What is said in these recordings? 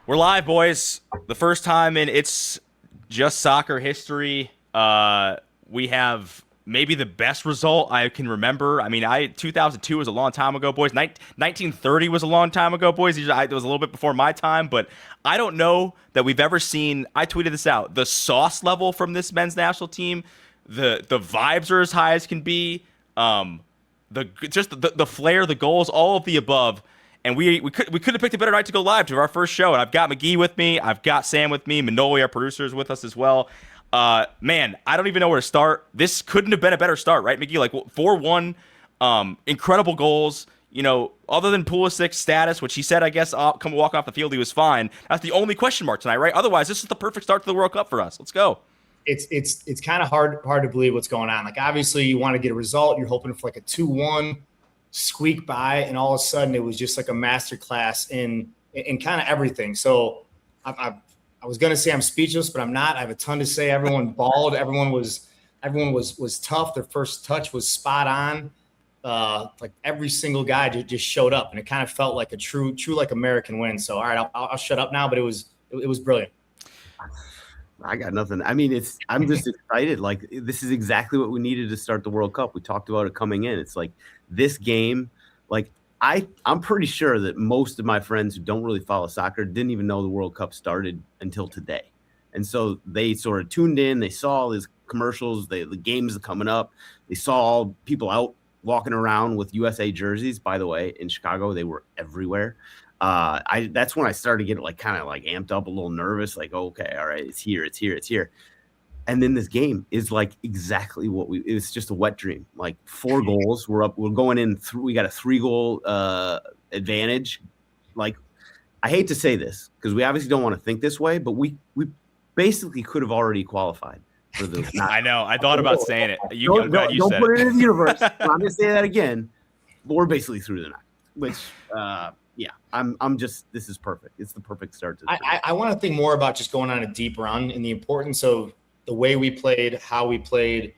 We're live, boys. The first time in It's Just Soccer history. We have maybe the best result I can remember. I mean, 2002 was a long time ago, boys. 1930 was a long time ago, boys. It was a little bit before my time, but I don't know that we've ever seen. I tweeted this out. The sauce level from this men's national team, the vibes are as high as can be. The flair, the goals, all of the above. And we could have picked a better night to go live to our first show. And I've got Magee with me. I've got Sam with me. Manoli, our producer, is with us as well. Man, I don't even know where to start. This couldn't have been a better start, right, Magee? Like 4-1, incredible goals. You know, other than Pulisic's status, which he said, I guess, come walk off the field, he was fine. That's the only question mark tonight, right? Otherwise, this is the perfect start to the World Cup for us. Let's go. It's kind of hard to believe what's going on. Like, obviously, you want to get a result. You're hoping for like a 2-1 squeak by, and all of a sudden it was just like a masterclass in kind of everything. So I was gonna say I'm speechless, but I'm not. I have a ton to say. Everyone balled. Everyone was tough. Their first touch was spot on. Like every single guy just showed up, and it kind of felt like a true like American win. So all right, I'll shut up now. But it was brilliant. I got nothing. I mean, I'm just excited. Like, this is exactly what we needed to start the World Cup. We talked about it coming in. It's like this game, like I'm pretty sure that most of my friends who don't really follow soccer didn't even know the World Cup started until today. And so they sort of tuned in. They saw all these commercials, the games coming up. They saw all people out walking around with USA jerseys. By the way, in Chicago, they were everywhere. That's when I started getting kind of amped up, a little nervous, like, okay, all right, it's here. And then this game is like exactly what it's just a wet dream. Like 4 goals. We're going in. We got a 3-goal advantage. Like, I hate to say this because we obviously don't want to think this way, but we basically could have already qualified for the. I know. I thought about saying it. Don't put it in the universe. I'm going to say that again. But we're basically through the night, which. Yeah, I'm just, this is perfect. It's the perfect start to the I want to think more about just going on a deep run and the importance of the way we played, how we played,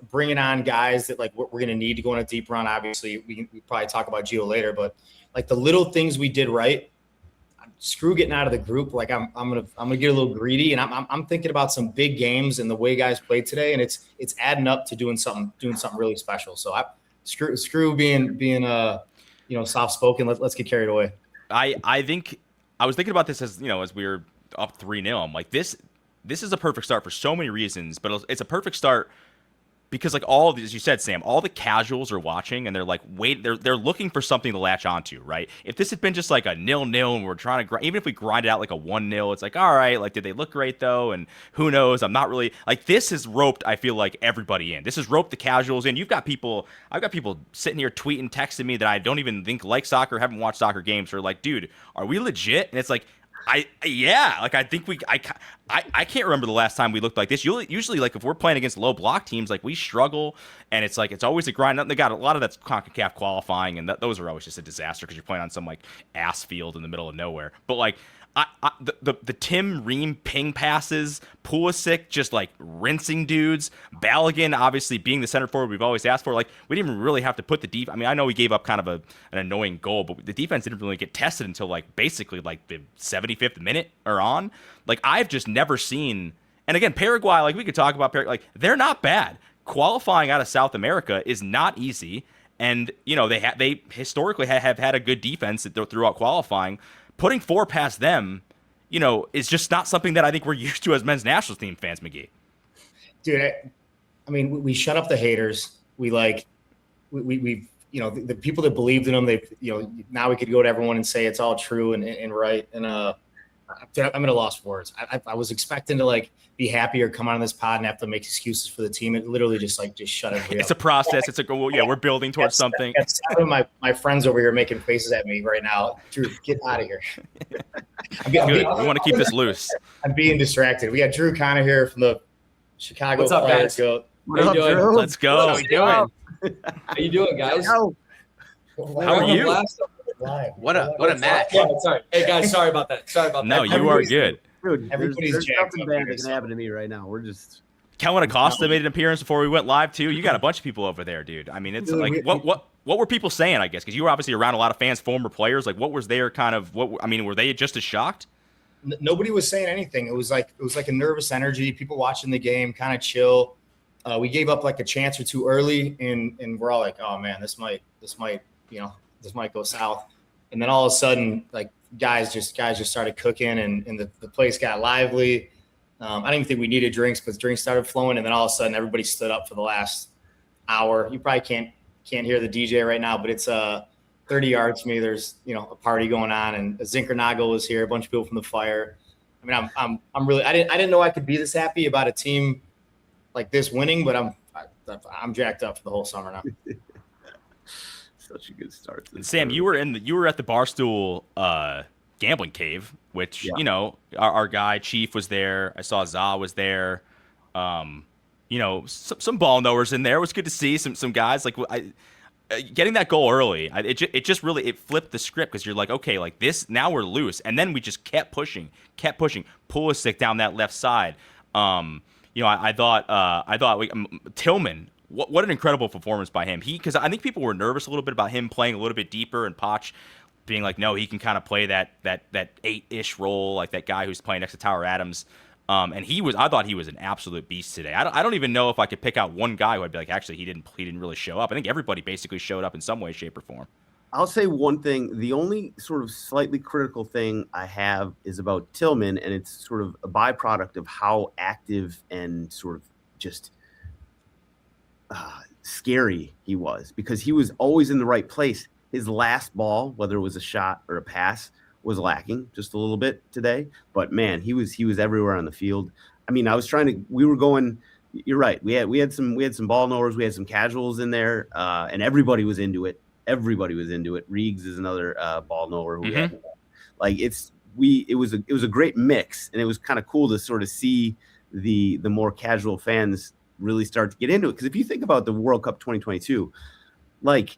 bringing on guys that we're going to need to go on a deep run. Obviously, we probably talk about Gio later, but like the little things we did right. Screw getting out of the group. Like I'm gonna get a little greedy, and I'm thinking about some big games and the way guys played today, and it's adding up to doing something really special. So screw being soft spoken. Let's get carried away. I think I was thinking about this as we were up 3-0. I'm like, this is a perfect start for so many reasons, but it's a perfect start because all of these, as you said, Sam, all the casuals are watching and they're like, they're looking for something to latch onto, right? If this had been just like a 0-0 and we're trying to even if we grind it out like a 1-0, it's like, all right, did they look great though? And who knows? I'm not really this has roped, I feel like, everybody in. This has roped the casuals in. I've got people sitting here tweeting, texting me that I don't even think like soccer, haven't watched soccer games, or like, dude, are we legit? And it's like, I think I can't remember the last time we looked like this. Usually if we're playing against low block teams, we struggle, and it's always a grind. They got a lot of that's CONCACAF qualifying, and those are always just a disaster because you're playing on some ass field in the middle of nowhere. But the Tim Ream ping passes, Pulisic just rinsing dudes, Balogun obviously being the center forward we've always asked for. We didn't even really have to put the defense. I mean, I know we gave up kind of an annoying goal, but the defense didn't really get tested until basically the 75th minute or on. I've just never seen. And again, Paraguay, we could talk about Paraguay. They're not bad. Qualifying out of South America is not easy, and they historically have had a good defense throughout qualifying. Putting 4 past them, is just not something that I think we're used to as men's national team fans, Magee. Dude, I mean, we shut up the haters. We the people that believed in them. Now we could go to everyone and say it's all true and right. And I'm at a loss for words. I was expecting to be happy or come on this pod and have to make excuses for the team. It literally just shut everybody It's up. a process. It's we're building towards something. Some of my friends over here making faces at me right now. Drew, get out of here. Good. We want to keep this loose. I'm being distracted. We got Drew Connor here from the Chicago What's up, Flyers. guys? What up, Drew? Let's go. How you doing? How you doing, guys? How are you? What a match. Yeah, sorry. Hey guys, sorry about that. No, you are good. Dude, Everybody's there's jacked nothing up bad here, that can so. happen to me right now. We're just Kellen Acosta made an appearance before we went live too. You got a bunch of people over there, dude. I mean, it's what were people saying? I guess because you were obviously around a lot of fans, former players. What was their kind of were they just as shocked? nobody was saying anything. It was like a nervous energy. People watching the game, kind of chill. We gave up like a chance or two early, and we're all like, oh man, this might go south. And then all of a sudden, like guys just started cooking, and the place got lively. I don't even think we needed drinks, but drinks started flowing, and then all of a sudden everybody stood up for the last hour. You probably can't hear the DJ right now, but it's 30 yards from me. There's a party going on, and Zinkernagel was here, a bunch of people from the Fire. I mean, I'm really I didn't know I could be this happy about a team like this winning, but I'm jacked up for the whole summer now. Such a good start. Sam, you were at the Barstool gambling cave, which our guy Chief was there. I saw Za was there. Some ball knowers in there. It was good to see some guys like getting that goal early. It just really flipped the script, because you're like, okay, like this now we're loose, and then we just kept pushing. Pulisic down that left side. I thought Tillman. What an incredible performance by him. Because I think people were nervous a little bit about him playing a little bit deeper, and Poch being like, no, he can kind of play that 8-ish role, like that guy who's playing next to Tower Adams. And I thought he was an absolute beast today. I don't even know if I could pick out one guy who I'd be like, actually, he didn't really show up. I think everybody basically showed up in some way, shape, or form. I'll say one thing. The only sort of slightly critical thing I have is about Tillman, and it's sort of a byproduct of how active and sort of just scary he was, because he was always in the right place. His last ball, whether it was a shot or a pass, was lacking just a little bit today. But man, he was everywhere on the field. I mean, we were going. You're right. We had some ball knowers. We had some casuals in there, and everybody was into it. Reegs is another ball knower who we had. Like it was a great mix, and it was kind of cool to sort of see the more casual fans really start to get into it. Because if you think about the World Cup 2022, like,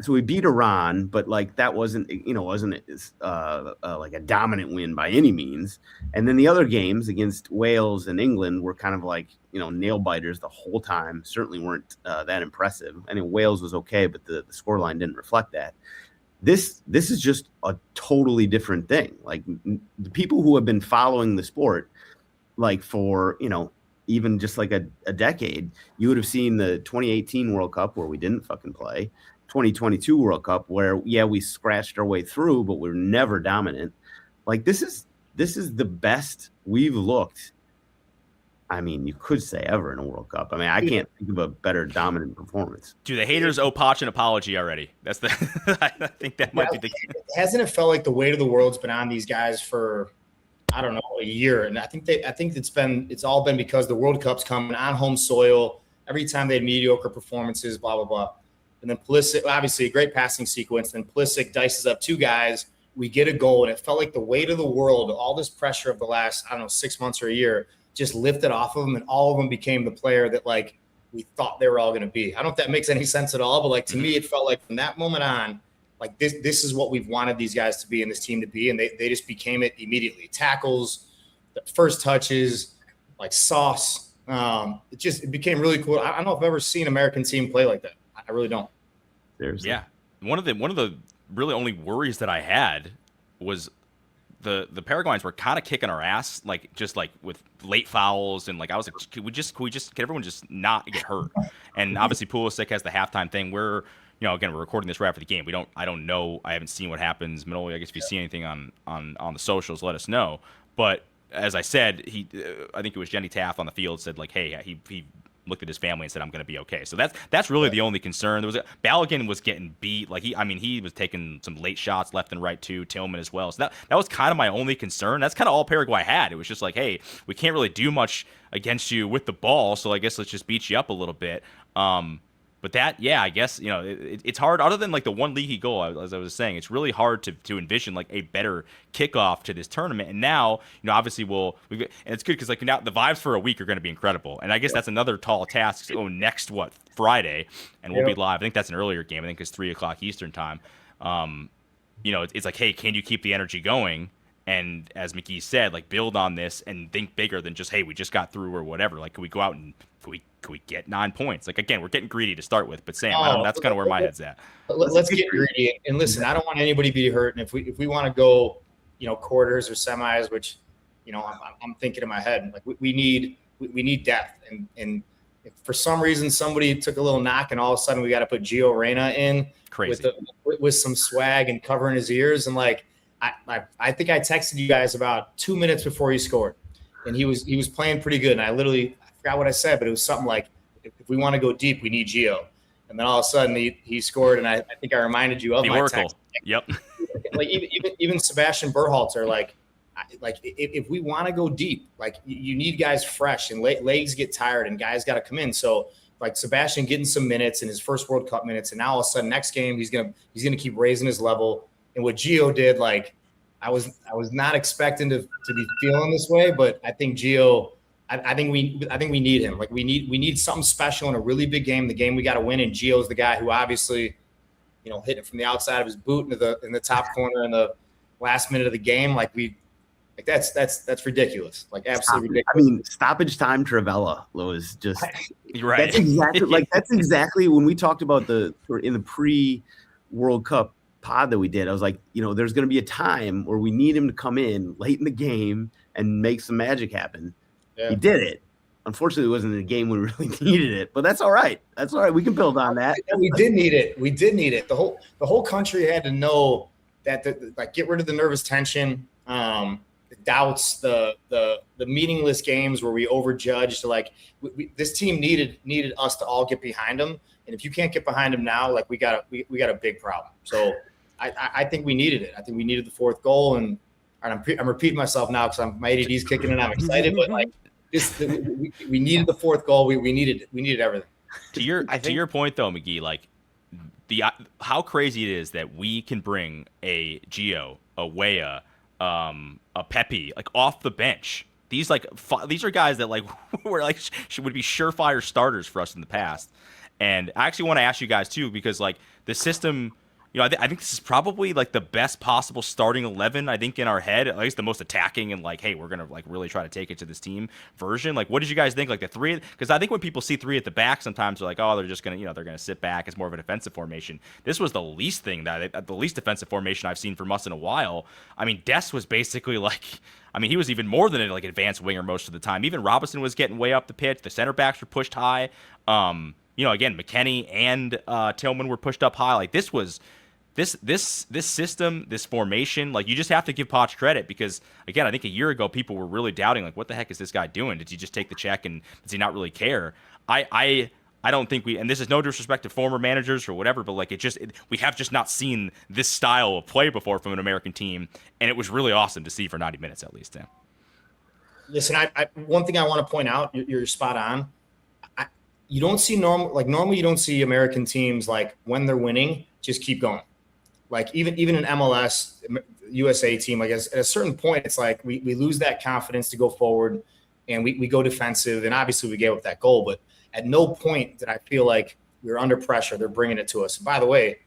so we beat Iran, but like that wasn't like a dominant win by any means. And then the other games against Wales and England were kind of like nail biters the whole time. Certainly weren't that impressive. I mean, Wales was okay, but the scoreline didn't reflect that. This is just a totally different thing. Like the people who have been following the sport, like for even just like a decade, you would have seen the 2018 World Cup where we didn't fucking play, 2022 World Cup where we scratched our way through, but we're never dominant. Like this is the best we've looked. I mean, you could say ever in a World Cup. I mean, I can't think of a better dominant performance. Do the haters owe Poch an apology already? That's I think that might be the key. Hasn't it felt like the weight of the world's been on these guys for, I don't know, a year? And I think it's all been because the World Cup's coming on home soil. Every time they had mediocre performances, blah, blah, blah. And then Pulisic, obviously a great passing sequence. Then Pulisic dices up two guys. We get a goal, and it felt like the weight of the world, all this pressure of the last, 6 months or a year, just lifted off of them, and all of them became the player that like we thought they were all going to be. I don't know if that makes any sense at all, but like to me, it felt like from that moment on, like this is what we've wanted these guys to be and this team to be, and they just became it immediately. Tackles, the first touches, like sauce. It became really cool. I don't know if I've ever seen an American team play like that. I really don't. Yeah, one of the really only worries that I had was the Paraguayans were kind of kicking our ass, like just like with late fouls, and like I was like, can everyone just not get hurt? And obviously Pulisic has the halftime thing. We're again, we're recording this right after the game. I don't know. I haven't seen what happens. Manoli, I guess if you see anything on the socials, let us know. But as I said, I think it was Jenny Taft on the field said like, hey, he looked at his family and said, I'm going to be okay. So that's really the only concern. Balogun was getting beat. Like he was taking some late shots left and right too. Tillman as well. So that was kind of my only concern. That's kind of all Paraguay had. It was just like, hey, we can't really do much against you with the ball. So I guess let's just beat you up a little bit. But I guess, it's hard, other than like the one league goal, as I was saying, it's really hard to envision like a better kickoff to this tournament. And now, obviously and it's good because like now the vibes for a week are going to be incredible. And I guess that's another tall task. So next, Friday, and we'll be live. I think that's an earlier game. I think it's 3:00 Eastern time. It's like, hey, can you keep the energy going? And as Magee said, like build on this and think bigger than just, hey, we just got through or whatever. Like, can we go out and can we get 9 points? Like, again, we're getting greedy to start with, but Sam, that's kind of where my head's at. Let's get greedy. And listen, I don't want anybody to be hurt. And if we want to go quarters or semis, which, I'm thinking in my head, like we need depth. And if for some reason somebody took a little knock and all of a sudden we got to put Gio Reyna in with some swag and covering his ears. And like, I think I texted you guys about 2 minutes before he scored, and he was playing pretty good. And I forgot what I said, but it was something like, if we want to go deep, we need Gio. And then all of a sudden he scored, and I think I reminded you of the my Oracle. text. Yep. Like even Sebastian Berhalter, like if we want to go deep, like you need guys fresh, and legs get tired and guys got to come in. So like Sebastian getting some minutes in his first World Cup minutes, and now all of a sudden next game he's gonna keep raising his level. And what Gio did, like I was not expecting to be feeling this way, but I think Gio, I think we need him. Like we need something special in a really big game, the game we got to win. And Gio's the guy who obviously, hit it from the outside of his boot in the top corner in the last minute of the game. That's ridiculous. Like absolutely ridiculous. I mean, stoppage time Travella was just right. That's exactly when we talked about in the pre-World Cup pod that we did. I was like, there's going to be a time where we need him to come in late in the game and make some magic happen. Yeah. He did it. Unfortunately, it wasn't a game we really needed it, but that's all right. That's all right. We can build on that. We did need it. The whole country had to know that get rid of the nervous tension, the doubts, the meaningless games where we overjudged. Like this team needed us to all get behind them, and if you can't get behind them now, like we got a big problem. So I think we needed it. I think we needed the fourth goal, and I'm repeating myself now because my ADD's kicking and I'm excited, but like we needed the fourth goal. We needed everything. To your point though, Magee, like how crazy it is that we can bring a Gio, a Weah, a Pepe, like off the bench. These are guys that like were like would be surefire starters for us in the past. And I actually want to ask you guys too, because like the system, I think this is probably like the best possible starting 11. I think in our head, at least the most attacking and like, hey, we're gonna like really try to take it to this team version. Like, what did you guys think? Like the three, because I think when people see three at the back, sometimes they're like, oh, they're just gonna, they're gonna sit back. It's more of a defensive formation. This was the least defensive formation I've seen from us in a while. I mean, Des was basically like, he was even more than an like advanced winger most of the time. Even Robinson was getting way up the pitch. The center backs were pushed high. Again, McKennie and Tillman were pushed up high. Like this was. This system, this formation, like you just have to give Poch credit because, again, I think a year ago people were really doubting, like, what the heck is this guy doing? Did he just take the check and does he not really care? I don't think and this is no disrespect to former managers or whatever, but like we have just not seen this style of play before from an American team, and it was really awesome to see for 90 minutes at least. Yeah. Listen, one thing I want to point out, you're spot on. You don't see normally you don't see American teams like when they're winning just keep going. Like even in MLS, USA team, like at a certain point, it's like we lose that confidence to go forward, and we go defensive. And obviously, we gave up that goal, but at no point did I feel like we were under pressure. They're bringing it to us. And by the way,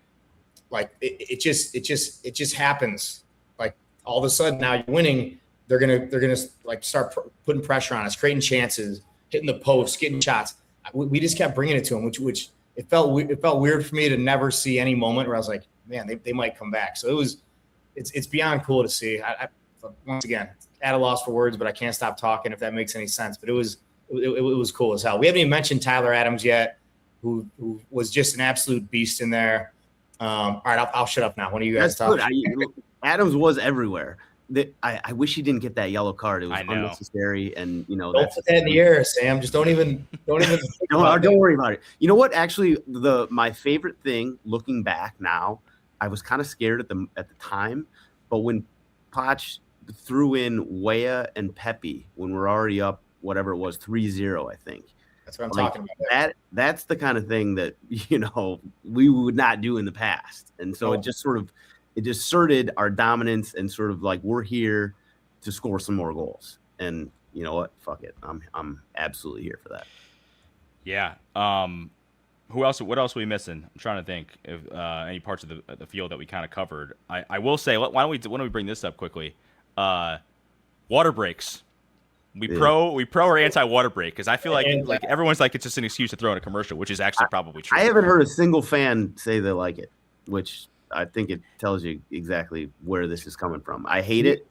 like it just happens. Like all of a sudden, now you're winning. They're gonna like start putting pressure on us, creating chances, hitting the post, getting shots. We just kept bringing it to them, which it felt weird for me to never see any moment where I was like, man, they might come back. So it's beyond cool to see. I once again, at a loss for words, but I can't stop talking if that makes any sense. But it was cool as hell. We haven't even mentioned Tyler Adams yet, who was just an absolute beast in there. All right, I'll shut up now. One of you guys talk. Adams was everywhere. I wish he didn't get that yellow card. It was unnecessary, and don't put that in the air, Sam. Just don't even don't worry about it. You know what? Actually, my favorite thing looking back now, I was kind of scared at the time, but when Poch threw in Weah and Pepe when we're already up, whatever it was, 3-0, I think. That's what I'm talking about. That's the kind of thing that we would not do in the past, and so it just asserted our dominance and sort of like we're here to score some more goals. And you know what? Fuck it. I'm absolutely here for that. Yeah. What else are we missing? I'm trying to think of any parts of the field that we kind of covered. I will say, why don't we bring this up quickly? Water breaks. We pro or anti water break? Because I feel like everyone's like it's just an excuse to throw in a commercial, which is actually probably true. I haven't heard a single fan say they like it, which I think it tells you exactly where this is coming from. I hate it.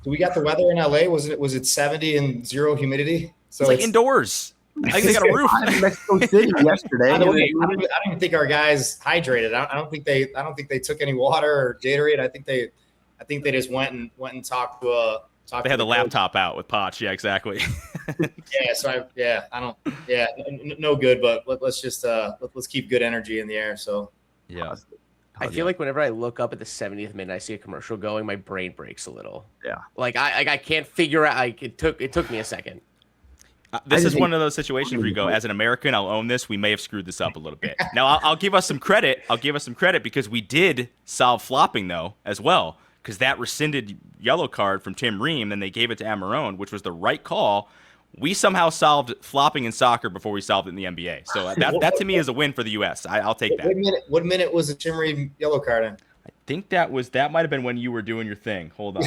Do we got the weather in LA? Was it 70 and 0 humidity? So it's like indoors. I think they got a roof. In Mexico City yesterday. By the way, I don't even think our guys hydrated. I don't think they took any water or Gatorade. I think they just went and talked to They had the laptop out with Potch. Yeah, exactly. No good. But let's keep good energy in the air. So yeah. I feel like whenever I look up at the 70th minute, I see a commercial going, my brain breaks a little. Yeah. Like I can't figure out. Like it took me a second. This is one of those situations where you go, as an American, I'll own this. We may have screwed this up a little bit. Now, I'll give us some credit. Because we did solve flopping, though, as well, because that rescinded yellow card from Tim Ream, then they gave it to Amarone, which was the right call. We somehow solved flopping in soccer before we solved it in the NBA. So that to me is a win for the U.S. I'll take that. What minute was the Tim Ream yellow card in? I think that might have been when you were doing your thing. Hold on.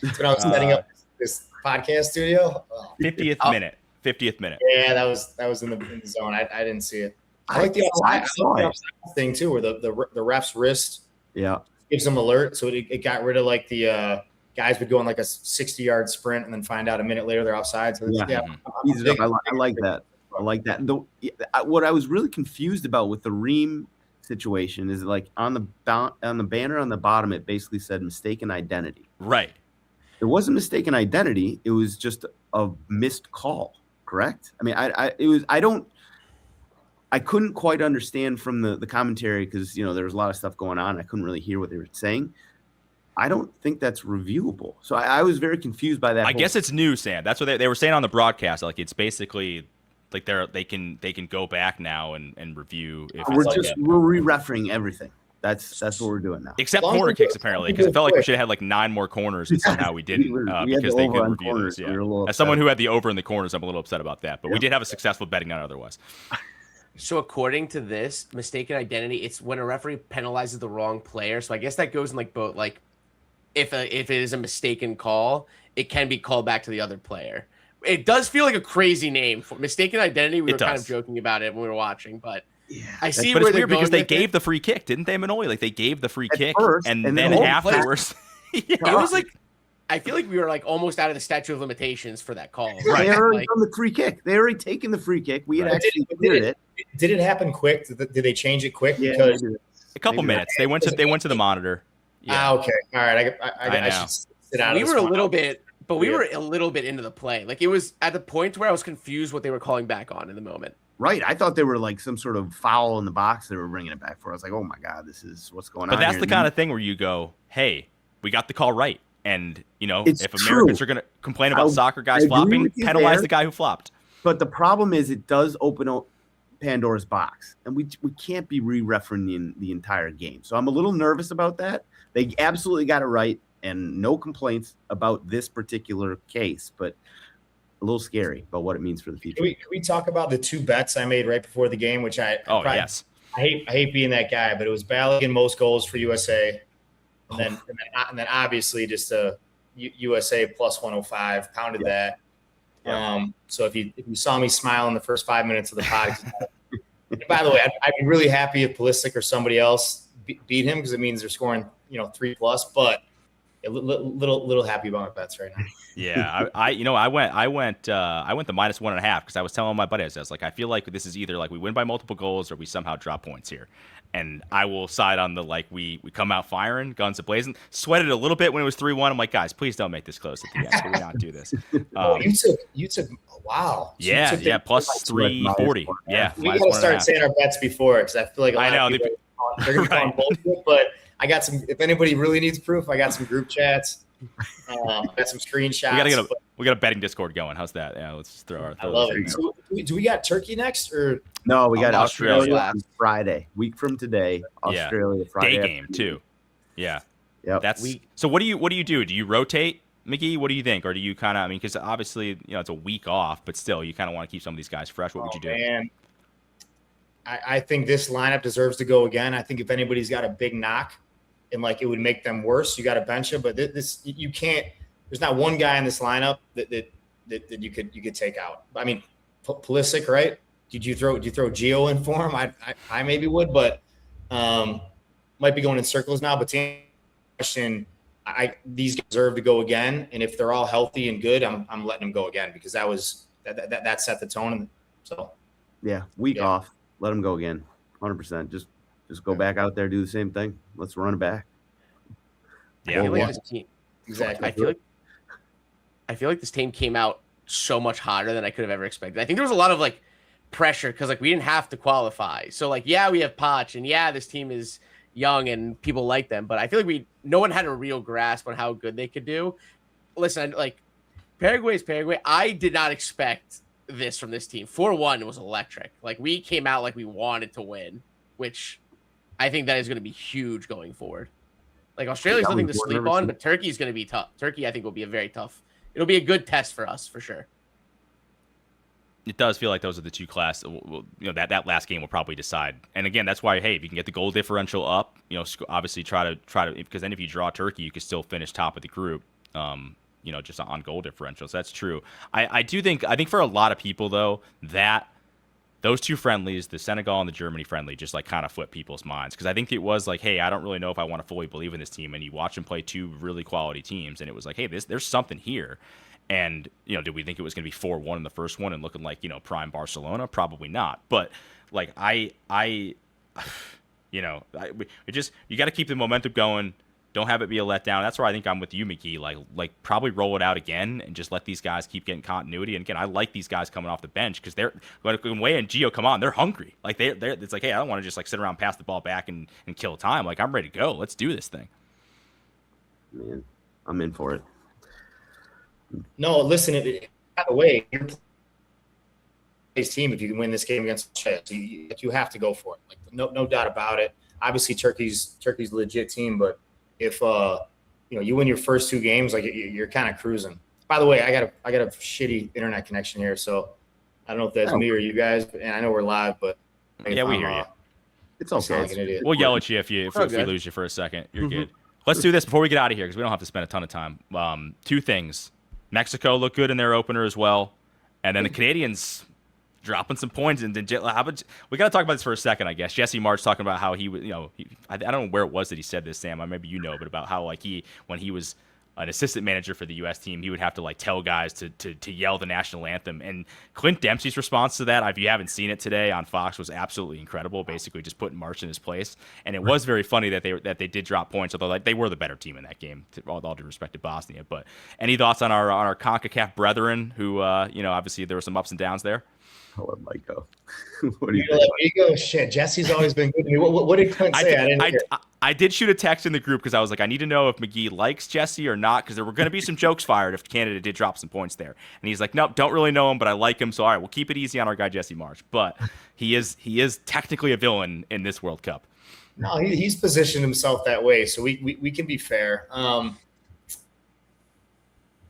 When I was setting up this podcast studio. 50th minute. 50th minute. Yeah, that was in the zone. I didn't see it. I like the offside thing too, where the ref's wrist gives them alert, so it got rid of like the guys would go on like a 60-yard sprint and then find out a minute later they're offside. So I like that. I like that. What I was really confused about with the Ream situation is like on the banner on the bottom, it basically said mistaken identity. Right. It wasn't mistaken identity. It was just a missed call. Correct. I mean, I couldn't quite understand from the commentary because, there was a lot of stuff going on. I couldn't really hear what they were saying. I don't think that's reviewable. So I was very confused by that. I guess it's new, Sam. That's what they were saying on the broadcast. Like it's basically like they can go back now and review. If we're re-refereeing everything. That's what we're doing now. Except corner kicks, apparently, because it felt like we should have had like 9 more corners, and somehow we didn't because they couldn't review those. Yeah. As someone who had the over in the corners, I'm a little upset about that. But we did have a successful betting on it otherwise. So according to this, mistaken identity, it's when a referee penalizes the wrong player. So I guess that goes in like both. Like if it is a mistaken call, it can be called back to the other player. It does feel like a crazy name for mistaken identity. We were kind of joking about it when we were watching, but. Yeah, I see. But it's weird because they gave the free kick, didn't they, Manoli? Like they gave the free kick, and then afterwards, it was like I feel like we were like almost out of the statute of limitations for that call. Right, they already done the free kick. They already taken the free kick. We had actually cleared it. Did it happen quick? Did they change it quick? Yeah, because a couple minutes. They went to the monitor. Yeah. Okay. All right. I should sit out. We were a little bit, but we were a little bit into the play. Like it was at the point where I was confused what they were calling back on in the moment. Right. I thought they were like some sort of foul in the box they were bringing it back for. I was like, oh, my God, this is what's going on. But that's the kind of thing where you go, hey, we got the call right. And, if Americans are going to complain about soccer guys flopping, penalize the guy who flopped. But the problem is it does open up Pandora's box. And we can't be re-referencing the entire game. So I'm a little nervous about that. They absolutely got it right. And no complaints about this particular case. But a little scary about what it means for the future. Can we talk about the 2 bets I made right before the game, which I hate being that guy, but it was Balogun most goals for USA, and then obviously just a USA plus 105 pounded that. Yeah. So if you saw me smile in the first 5 minutes of the podcast, by the way, I'd be really happy if Pulisic or somebody else beat him because it means they're scoring 3+, but. A little happy about my bets right now. Yeah, I went the -1.5 because I was telling my buddies, I was like, I feel like this is either like we win by multiple goals or we somehow drop points here, and I will side on the like we come out firing, guns a-blazing. Sweated a little bit when it was 3-1. I'm like, guys, please don't make this close at the end. Can we not do this? You took wow. Yeah, plus 340. Yeah, we gotta start saying our bets before because I feel like a lot of people they're gonna call bullshit, but. I got some. If anybody really needs proof, I got some group chats. Got some screenshots. We got a betting Discord going. How's that? Yeah, let's throw our. I love it. So, do we got Turkey next or? No, we got Australia on Friday. Week from today. Australia Friday. Day game too. Yeah. Yeah. That's so. What do you do? Do you rotate, Magee? What do you think, or do you kind of? I mean, because obviously it's a week off, but still, you kind of want to keep some of these guys fresh. What would you do? Man. I think this lineup deserves to go again. I think if anybody's got a big knock. And like it would make them worse. You got to bench him, but this you can't. There's not one guy in this lineup that you could take out. I mean, Pulisic, right? Did you throw Gio in for him? I maybe would, but might be going in circles now, but to answer the question, these guys deserve to go again, and if they're all healthy and good, I'm letting them go again because that set the tone. And so yeah, week off, let them go again, 100%. Just go back out there, do the same thing. Let's run it back. Yeah, I feel like this team. exactly. I feel like this team came out so much hotter than I could have ever expected. I think there was a lot of like pressure because like we didn't have to qualify. So like, yeah, we have Poch, and yeah, this team is young and people like them, but I feel like no one had a real grasp on how good they could do. Listen, like Paraguay is Paraguay. I did not expect this from this team. 4-1 was electric. Like we came out like we wanted to win, which I think that is going to be huge going forward. Like Australia's nothing to sleep on, but Turkey is going to be tough. Turkey, I think, will be a very tough. It'll be a good test for us for sure. It does feel like those are the two classes. That last game will probably decide. And again, that's why, hey, if you can get the goal differential up, obviously try to because then if you draw Turkey, you can still finish top of the group. Just on goal differentials. That's true. I think for a lot of people though, that those two friendlies, the Senegal and the Germany friendly, just like kind of flipped people's minds because I think it was like, hey, I don't really know if I want to fully believe in this team. And you watch them play two really quality teams, and it was like, hey, there's something here. And, did we think it was going to be 4-1 in the first one and looking like, prime Barcelona? Probably not. But, like, you got to keep the momentum going. Don't have it be a letdown. That's where I think I'm with you, Magee. Like probably roll it out again and just let these guys keep getting continuity. And again, I like these guys coming off the bench because they're when Way and Gio come on, they're hungry. Like they're it's like, hey, I don't want to just like sit around, pass the ball back and kill time. Like I'm ready to go. Let's do this thing. Man, I'm in for it. No, listen. By the way, you're his team. If you can win this game against Australia, you have to go for it. Like no doubt about it. Obviously, Turkey's a legit team, but if you win your first two games, like you're kind of cruising. By the way, I got a shitty internet connection here, so I don't know if that's me or you guys. And I know we're live, but yeah, we hear you. It's okay. Like an idiot. We'll yell at you if we lose you for a second. You're good. Let's do this before we get out of here because we don't have to spend a ton of time. Two things: Mexico looked good in their opener as well, and then the Canadians dropping some points. And we got to talk about this for a second, I guess. Jesse March talking about how he was, I don't know where it was that he said this, Sam. Maybe but about how like when he was an assistant manager for the U.S. team, he would have to like tell guys to yell the national anthem. And Clint Dempsey's response to that, if you haven't seen it today on Fox, was absolutely incredible. Basically, just putting March in his place. And it was very funny that they did drop points, although like they were the better team in that game. All due respect to Bosnia. But any thoughts on our CONCACAF brethren? Who obviously there were some ups and downs there. I'll let Mike go. What do you let me go? Shit, Jesse's always been good to me. What did Clint say? I did shoot a text in the group because I was like, I need to know if Magee likes Jesse or not because there were going to be some jokes fired if Canada did drop some points there. And he's like, nope, don't really know him, but I like him. So, all right, we'll keep it easy on our guy Jesse March. But he is technically a villain in this World Cup. No, he's positioned himself that way, so we can be fair.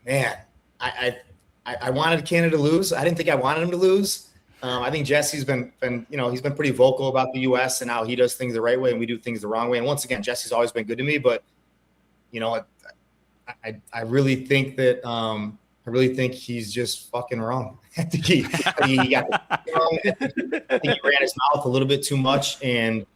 Man, I wanted Canada to lose. I didn't think I wanted him to lose. I think Jesse's been he's been pretty vocal about the U.S. and how he does things the right way and we do things the wrong way. And once again, Jesse's always been good to me, but I really think he's just fucking wrong. I think he got wrong. I think he ran his mouth a little bit too much, and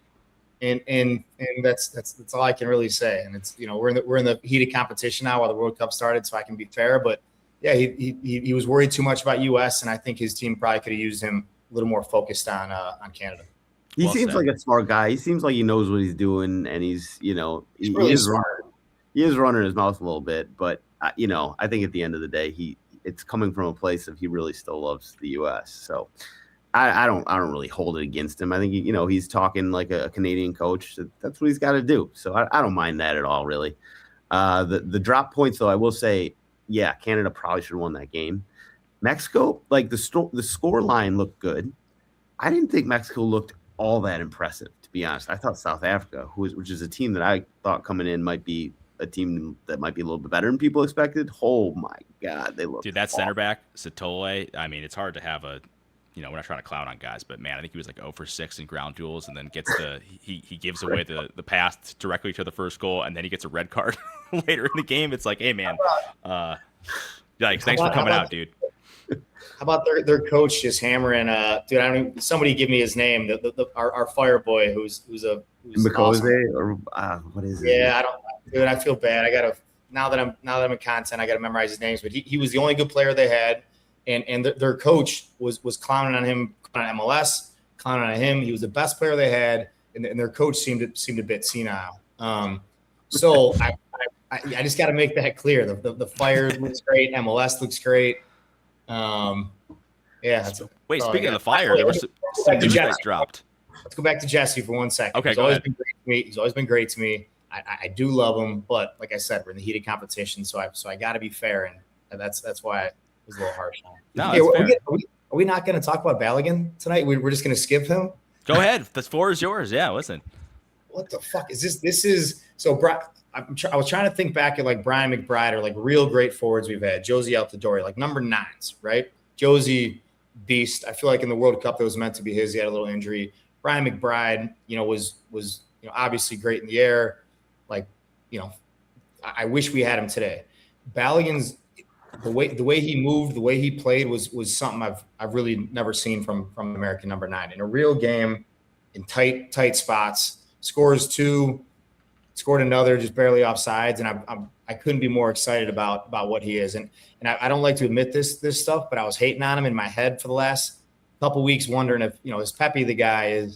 that's all I can really say. And it's we're in the heated competition now while the World Cup started, so I can be fair, but. Yeah, he was worried too much about U.S. and I think his team probably could have used him a little more focused on Canada. He seems like a smart guy. He seems like he knows what he's doing, and he's he is running his mouth a little bit. But I think at the end of the day, it's coming from a place of he really still loves the U.S. So I don't really hold it against him. I think he's talking like a Canadian coach. That's what he's got to do. So I don't mind that at all, really. The drop points, though, I will say. Yeah, Canada probably should have won that game. Mexico, like the score line looked good. I didn't think Mexico looked all that impressive, to be honest. I thought South Africa, which is a team that I thought coming in might be a team that might be a little bit better than people expected. Oh my God, they look. Dude, that center back, Satole. I mean, it's hard to have a. We're not trying to clown on guys, but man, I think he was like 0 for 6 in ground duels, and then gets he gives away the pass directly to the first goal, and then he gets a red card later in the game. It's like, hey man, thanks for coming out, dude. How about their coach just hammering? Dude, somebody give me his name. Our fire boy, who's a Mikose or what is it? Yeah, I don't, dude. I feel bad. I gotta now that I'm in content, I gotta memorize his names. But he was the only good player they had, and their coach was clowning on him on MLS, clowning on him. He was the best player they had, and their coach seemed a bit senile. So I just got to make that clear. The Fire looks great. MLS looks great. Yeah. Wait, speaking of the Fire, there was some news that dropped. Let's go back to Jesse for 1 second. Okay, He's always been great to me. He's always been great to me. I do love him, but like I said, we're in the heated competition, so I got to be fair, and that's why it was a little harsh. No, are we not going to talk about Balogun tonight? We're just going to skip him. Go ahead. The floor is yours. Yeah, listen. What the fuck is this? This is so. I was trying to think back at like Brian McBride or like real great forwards we've had. Josie Altidore, like number 9s, right? Josie beast. I feel like in the World Cup that was meant to be his. He had a little injury. Brian McBride, was obviously great in the air. Like, I wish we had him today. Balogun's the way he moved, the way he played was something I've really never seen from American number 9 in a real game, in tight spots. Scores 2, scored another, just barely offsides, and I couldn't be more excited about what he is. And I don't like to admit this stuff, but I was hating on him in my head for the last couple weeks, wondering if is Pepe the guy,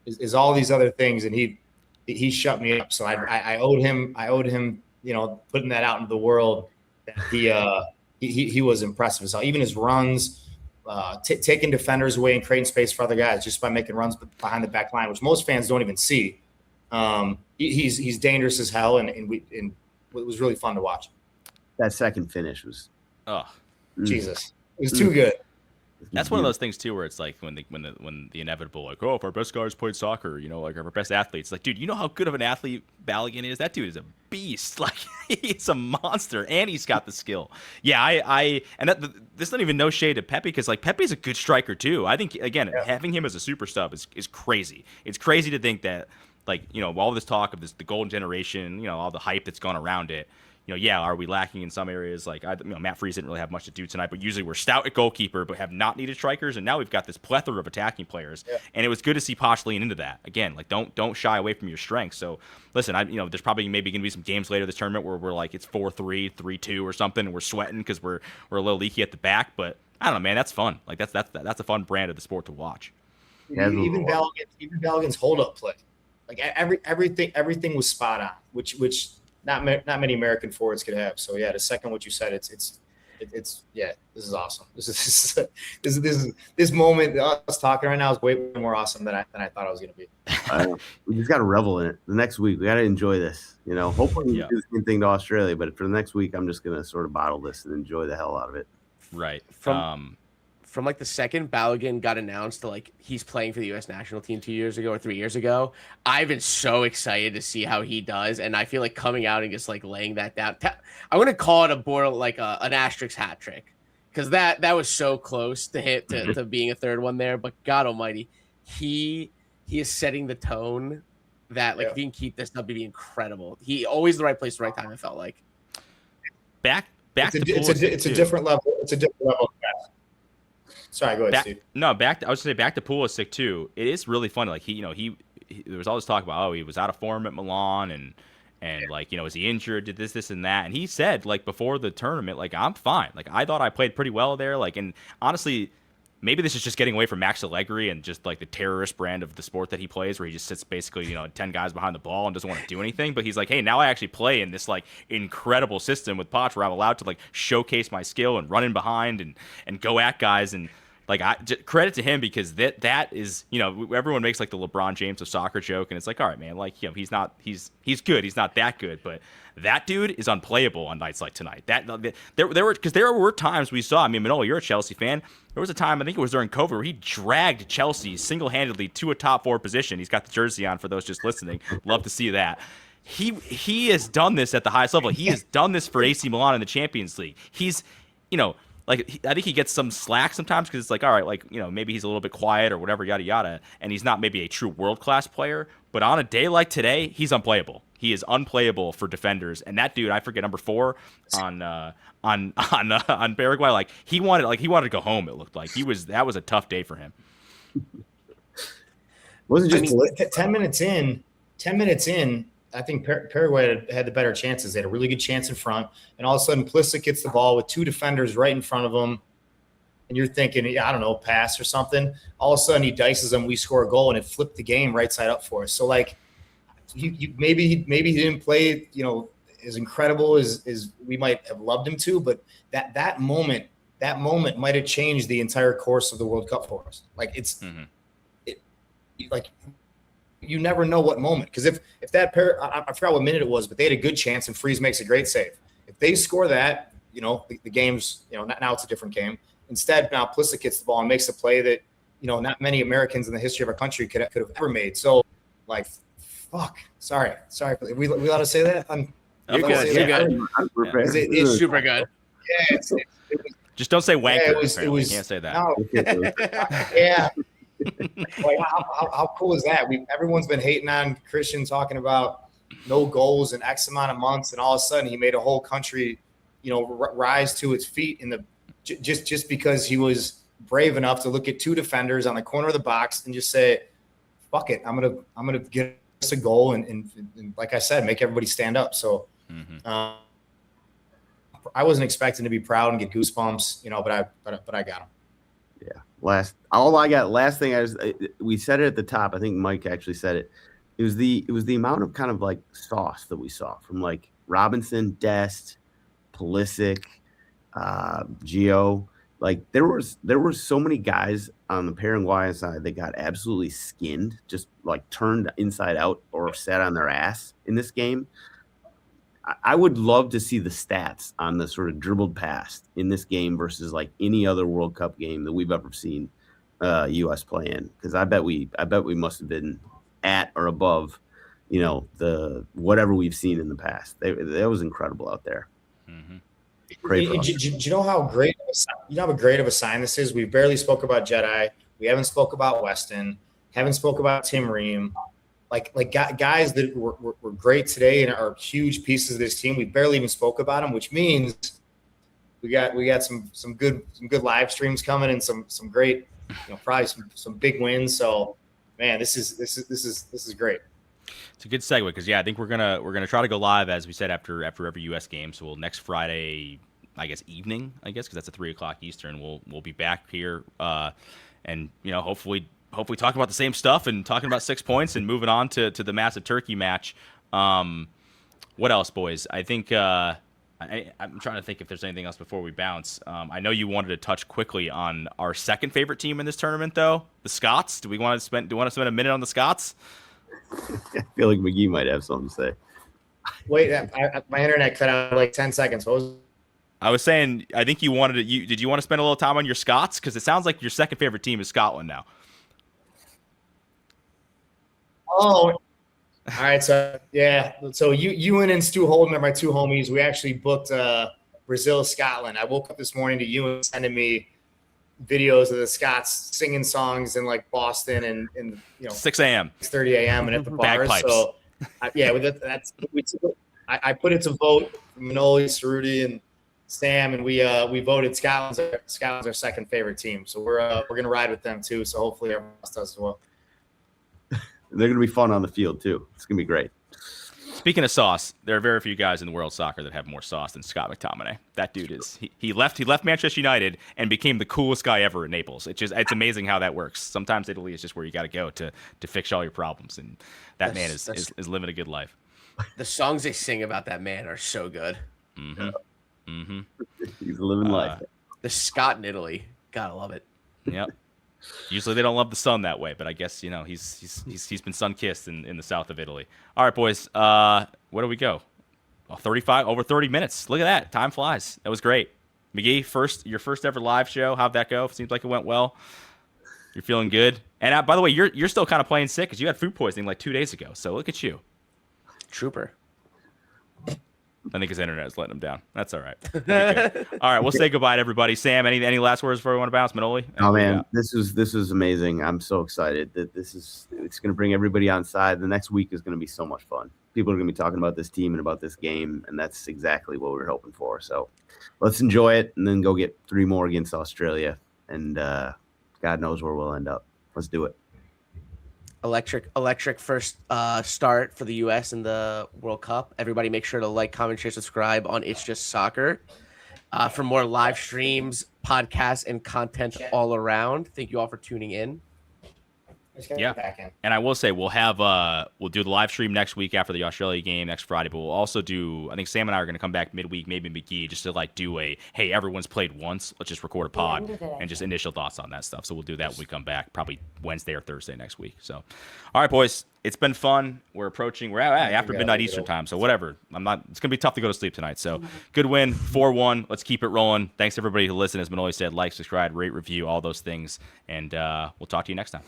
is all these other things, and he shut me up. So I owed him putting that out into the world. That he was impressive. So even his runs, taking defenders away and creating space for other guys just by making runs behind the back line, which most fans don't even see. He's dangerous as hell, and it was really fun to watch. That second finish was Jesus, it was too good. That's one of those things too, where it's like when the inevitable, like, if our best guys played soccer, like our best athletes, like, dude, you know how good of an athlete Balogun is? That dude is a beast. Like, he's a monster, and he's got the skill. Yeah, this isn't even no shade to Pepe, because like Pepe's a good striker too. I think again, having him as a super sub is crazy. It's crazy to think that, like, all this talk of the golden generation, all the hype that's gone around it. Are we lacking in some areas? Like, Matt Freese didn't really have much to do tonight, but usually we're stout at goalkeeper, but have not needed strikers, and now we've got this plethora of attacking players, and it was good to see Poch lean into that. Again, like, don't shy away from your strengths. So, listen, there's probably maybe going to be some games later this tournament where we're like, it's 4-3, 3-2 or something, and we're sweating because we're a little leaky at the back, but I don't know, man, that's fun. Like, that's a fun brand of the sport to watch. Even Balogun's hold-up play. Like, everything was spot on, which not many American forwards could have. So yeah, to second what you said, it's this is awesome. This moment, us talking right now, is way more awesome than I thought it was going to be. We just got to revel in it. The next week, we got to enjoy this. Hopefully we do the same thing to Australia, but for the next week, I'm just going to sort of bottle this and enjoy the hell out of it. Right. From like the second Balogun got announced to like he's playing for the U.S. national team 2 years ago or 3 years ago, I've been so excited to see how he does, and I feel like coming out and just like laying that down. I want to call it an asterisk hat trick, because that was so close to hit to being a third one there. But God Almighty, he is setting the tone that if he can keep this up, it'd be incredible. He always the right place, the right time. It felt like back to it's a different level. It's a different level. Sorry, go ahead, Steve. No, I was going to say back to Pulisic too. It is really funny. Like he there was all this talk about, he was out of form at Milan and like, is he injured? Did this and that? And he said, like, before the tournament, like, I'm fine. Like, I thought I played pretty well there. Like, and honestly, maybe this is just getting away from Max Allegri and just like the terrorist brand of the sport that he plays, where he just sits basically, 10 guys behind the ball and doesn't want to do anything. But he's like, hey, now I actually play in this like incredible system with Poch where I'm allowed to like showcase my skill and run in behind and go at guys. And like, credit to him, because that is, everyone makes like the LeBron James of soccer joke, and it's like, all right, man, like, he's good, he's not that good, but that dude is unplayable on nights like tonight. There were times we saw. I mean, Manoli, you're a Chelsea fan. There was a time, I think it was during COVID, where he dragged Chelsea single-handedly to a top 4 position. He's got the jersey on for those just listening. Love to see that. He has done this at the highest level. He has done this for AC Milan in the Champions League. He's, like, I think he gets some slack sometimes because it's like, all right, like, maybe he's a little bit quiet or whatever, yada, yada, and he's not maybe a true world-class player. But on a day like today, he's unplayable. He is unplayable for defenders. And that dude, I forget, number 4 on Paraguay, like, he wanted to go home, it looked like. That was a tough day for him. Wasn't just 10 minutes in, 10 minutes in, I think Paraguay had the better chances. They had a really good chance in front, and all of a sudden Pulisic gets the ball with 2 defenders right in front of him, and you're thinking, I don't know, pass or something. All of a sudden he dices them, we score a goal, and it flipped the game right side up for us. So like, maybe he didn't play, as incredible as we might have loved him to, but that moment might have changed the entire course of the World Cup for us. Like like you never know what moment, because if that pair, I forgot what minute it was, but they had a good chance and Freeze makes a great save. If they score that, the game's, now it's a different game. Instead, now Pulisic gets the ball and makes a play that, not many Americans in the history of our country could have ever made. So, like, fuck. Sorry. We allowed to say that? You're good. You're good. It's super good. Yeah, it was, just don't say wanker. Yeah, it was. You can't say that. No. Yeah. Like, how cool is that? Everyone's been hating on Christian, talking about no goals in X amount of months, and all of a sudden he made a whole country, rise to its feet in the just because he was brave enough to look at 2 defenders on the corner of the box and just say, "Fuck it, I'm gonna get us a goal," and like I said, make everybody stand up. So. I wasn't expecting to be proud and get goosebumps, but I got them. Yeah. Last thing we said it at the top. I think Mike actually said it. It was the amount of kind of like sauce that we saw from like Robinson, Dest, Pulisic, Gio. Like there were so many guys on the Paraguayan side that got absolutely skinned, just like turned inside out or sat on their ass in this game. I would love to see the stats on the sort of dribbled past in this game versus like any other World Cup game that we've ever seen U.S. play in, because I bet we must have been at or above, the whatever we've seen in the past. That was incredible out there. Mm-hmm. Do you know how great of a sign this is? We barely spoke about Jedi. We haven't spoke about Weston. Haven't spoke about Tim Ream. Like guys that were great today and are huge pieces of this team. We barely even spoke about them, which means we got some good live streams coming and some great, probably some big wins. So, man, this is great. It's a good segue because I think we're gonna try to go live, as we said, after every U.S. game. So next Friday, evening, because that's at 3:00 Eastern. We'll be back here, and hopefully talking about the same stuff and talking about 6 points and moving on to the massive Turkey match. What else, boys? I think I'm trying to think if there's anything else before we bounce. I know you wanted to touch quickly on our second favorite team in this tournament, though, the Scots. Do we want to spend a minute on the Scots? I feel like Magee might have something to say. Wait, my internet cut out like 10 seconds. What was? I was saying, I think you wanted to. Did you want to spend a little time on your Scots? Because it sounds like your second favorite team is Scotland now. Oh, all right. So Ewan and Stu Holden are my 2 homies. We actually booked Brazil, Scotland. I woke up this morning to Ewan sending me videos of the Scots singing songs in like Boston and 6 a.m. 6:30 a.m. and at the bars. Bagpipes. So I put it to vote. Manoli, Ceruti, and Sam, and we voted Scotland's our second favorite team. So we're gonna ride with them too. So hopefully everyone else does as well. They're going to be fun on the field, too. It's going to be great. Speaking of sauce, there are very few guys in the world of soccer that have more sauce than Scott McTominay. That dude is he left Manchester United and became the coolest guy ever in Naples. It's amazing how that works. Sometimes Italy is just where you got to go to fix all your problems, and that man is living a good life. The songs they sing about that man are so good. Mm-hmm. Mm-hmm. He's living life. The Scot in Italy, gotta love it. Yep. Usually they don't love the sun that way, but I guess he's been sun kissed in the south of Italy. All right, boys. Where do we go? 35 over 30 minutes. Look at that. Time flies. That was great. Magee, your first ever live show. How'd that go? Seems like it went well. You're feeling good. And by the way, you're still kind of playing sick because you had food poisoning like 2 days ago. So look at you. Trooper. I think his internet is letting him down. That's all right. All right, we'll say goodbye to everybody. Sam, any last words before we want to bounce? Manoli? Oh man, this was amazing. I'm so excited that it's going to bring everybody on side. The next week is going to be so much fun. People are going to be talking about this team and about this game, and that's exactly what we're hoping for. So let's enjoy it and then go get 3 more against Australia, and God knows where we'll end up. Let's do it. Electric first start for the U.S. in the World Cup. Everybody make sure to like, comment, share, subscribe on It's Just Soccer for more live streams, podcasts, and content all around. Thank you all for tuning in. Yeah, and I will say we'll do the live stream next week after the Australia game next Friday, but we'll also do. I think Sam and I are going to come back midweek, maybe Magee, just to like do a hey, everyone's played once. Let's just record a pod and just initial thoughts on that stuff. So we'll do that when we come back, probably Wednesday or Thursday next week. So, all right, boys, it's been fun. We're after midnight Eastern time, so whatever. It's going to be tough to go to sleep tonight. So good win, 4-1. Let's keep it rolling. Thanks everybody who listened. As Manoli said, like, subscribe, rate, review, all those things, and we'll talk to you next time.